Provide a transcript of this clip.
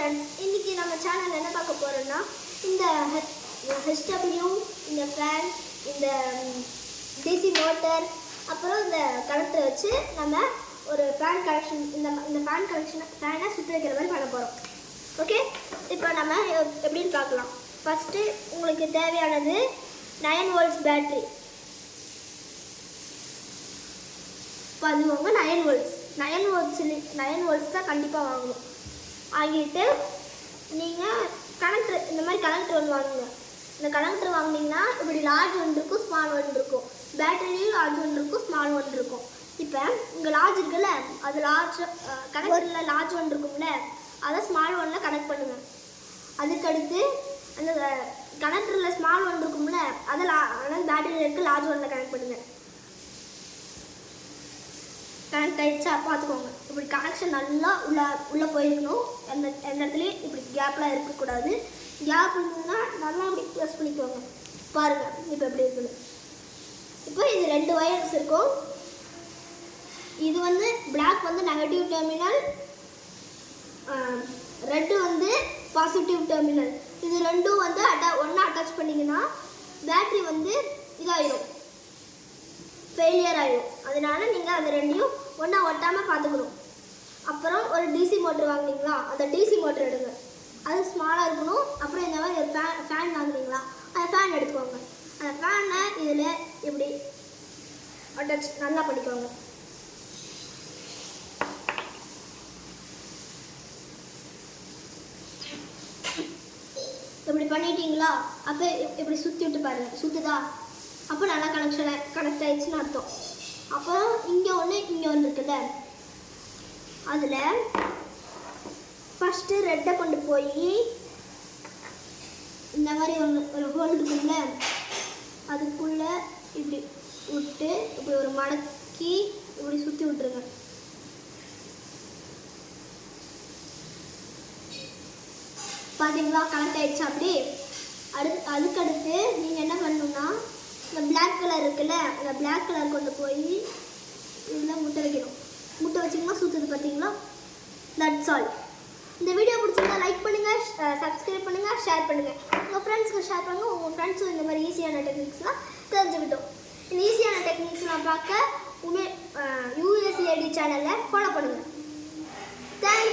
Friends, இன்றைக்கி நம்ம channel என்ன பார்க்க போகிறோன்னா இந்த HW, இந்த ஃபேன், இந்த டிசி மோட்டர், அப்புறம் இந்த கனெக்டரை வச்சு நம்ம ஒரு ஃபேன் கனெக்ஷன் இந்த ஃபேனை சுற்றி வைக்கிற மாதிரி பண்ண போகிறோம். ஓகே, இப்போ நம்ம எப்படின்னு பார்க்கலாம். ஃபஸ்ட்டு உங்களுக்கு தேவையானது 9 வோல்ட்ஸ் பேட்ரி. அதுவங்க 9 வோல்ட்ஸ் தான் கண்டிப்பாக வாங்கணும். வாங்கிட்டு நீங்கள் கனெக்டர், இந்த மாதிரி கனெக்டர் ஒன்று வாங்குங்க. இந்த கனெக்டர் வாங்கினீங்கன்னா இப்படி லார்ஜ் ஒன்று இருக்கும், ஸ்மால் ஒன்று இருக்கும். பேட்டரிலையும் லார்ஜ் ஒன்று இருக்கும், ஸ்மால் ஒன்று இருக்கும். இப்போ இங்கே லார்ஜ் இருக்குல்ல, அது கனெக்டரில் லார்ஜ் ஒன்று இருக்கும்ல, அதை ஸ்மால் ஒன்றில் கனெக்ட் பண்ணுங்கள். அதுக்கடுத்து அந்த கனெக்டரில் ஸ்மால் ஒன்று இருக்கும்ல, அதை பேட்டரியில் இருக்க லார்ஜ் ஒன்றில் கனெக்ட் பண்ணுங்கள். கனெக்ட் ஆகிடுச்சா பார்த்துக்கோங்க. இப்படி கனெக்ஷன் நல்லா உள்ளே போயிருக்கணும். எந்த இடத்துலையும் இப்படி கேப்லாம் இருக்கக்கூடாது. கேப் இருந்ததுன்னா நல்லா இப்படி ப்ரெஸ் பண்ணிக்கோங்க. பாருங்கள் இப்போ எப்படி இருக்குது. இப்போ இது 2 வயர்ஸ் இருக்கும். இது வந்து பிளாக் வந்து நெகட்டிவ் டெர்மினல், ரெட்டு வந்து பாசிட்டிவ் டெர்மினல். இது ரெண்டும் வந்து ஒன்றா அட்டாச் பண்ணிங்கன்னா பேட்ரி வந்து இதாகிடும், ஃபெயிலியர் ஆகிடும். அதனால நீங்கள் அந்த ரெண்டையும் ஒன்றா ஒட்டாமல் பார்த்துக்கணும். அப்புறம் ஒரு டிசி மோட்டர் வாங்கினீங்களா, அந்த டிசி மோட்டர் எடுங்க. அது ஸ்மாலாக இருக்கணும். அப்புறம் இந்த மாதிரி ஒரு ஃபேன் வாங்கினீங்களா, அந்த ஃபேன் எடுத்துக்கோங்க. அந்த ஃபேனை இதில் இப்படி அட்டாச் நல்லா பண்ணிக்கோங்க. இப்படி பண்ணிட்டீங்களா, அப்போ இப்படி சுற்றி விட்டு பாருங்கள். சுற்றுதா, அப்போ நல்லா கனெக்ட் ஆகிடுச்சுன்னு அர்த்தம். அப்புறம் இங்கே ஒன்று இருக்குல்ல, அதில் ஃபஸ்ட்டு ரெட்டை கொண்டு போய் இந்த மாதிரி ஒரு ஹோல் இருக்குல்ல, அதுக்குள்ளே இப்படி விட்டு இப்படி ஒரு மடக்கி இப்படி சுற்றி விட்டுருங்க. பார்த்தீங்களா, கனெக்ட் ஆகிடுச்சு. அப்படி அதுக்கடுத்து நீங்கள் என்ன பண்ணணும்னா, இந்த பிளாக் கலர் இருக்குல்ல, அந்த பிளாக் கலர் கொண்டு போய் இதில் முட்டை வைக்கணும். முட்டை வச்சிங்கன்னா சுற்றுது. பார்த்தீங்களா, தட்ஸ் ஆல். இந்த வீடியோ பிடிச்சிருந்தா லைக் பண்ணுங்கள், சப்ஸ்கிரைப் பண்ணுங்கள், ஷேர் பண்ணுங்கள். உங்கள் ஃப்ரெண்ட்ஸ்க்கு ஷேர் பண்ணுங்கள். உங்கள் ஃப்ரெண்ட்ஸும் இந்த மாதிரி ஈஸியான டெக்னிக்ஸ்லாம் தெரிஞ்சுக்கிட்டோம். இந்த ஈஸியான டெக்னிக்ஸ்லாம் பார்க்க USAD சேனலில் ஃபாலோ பண்ணுங்கள். தேங்க்ஸ்.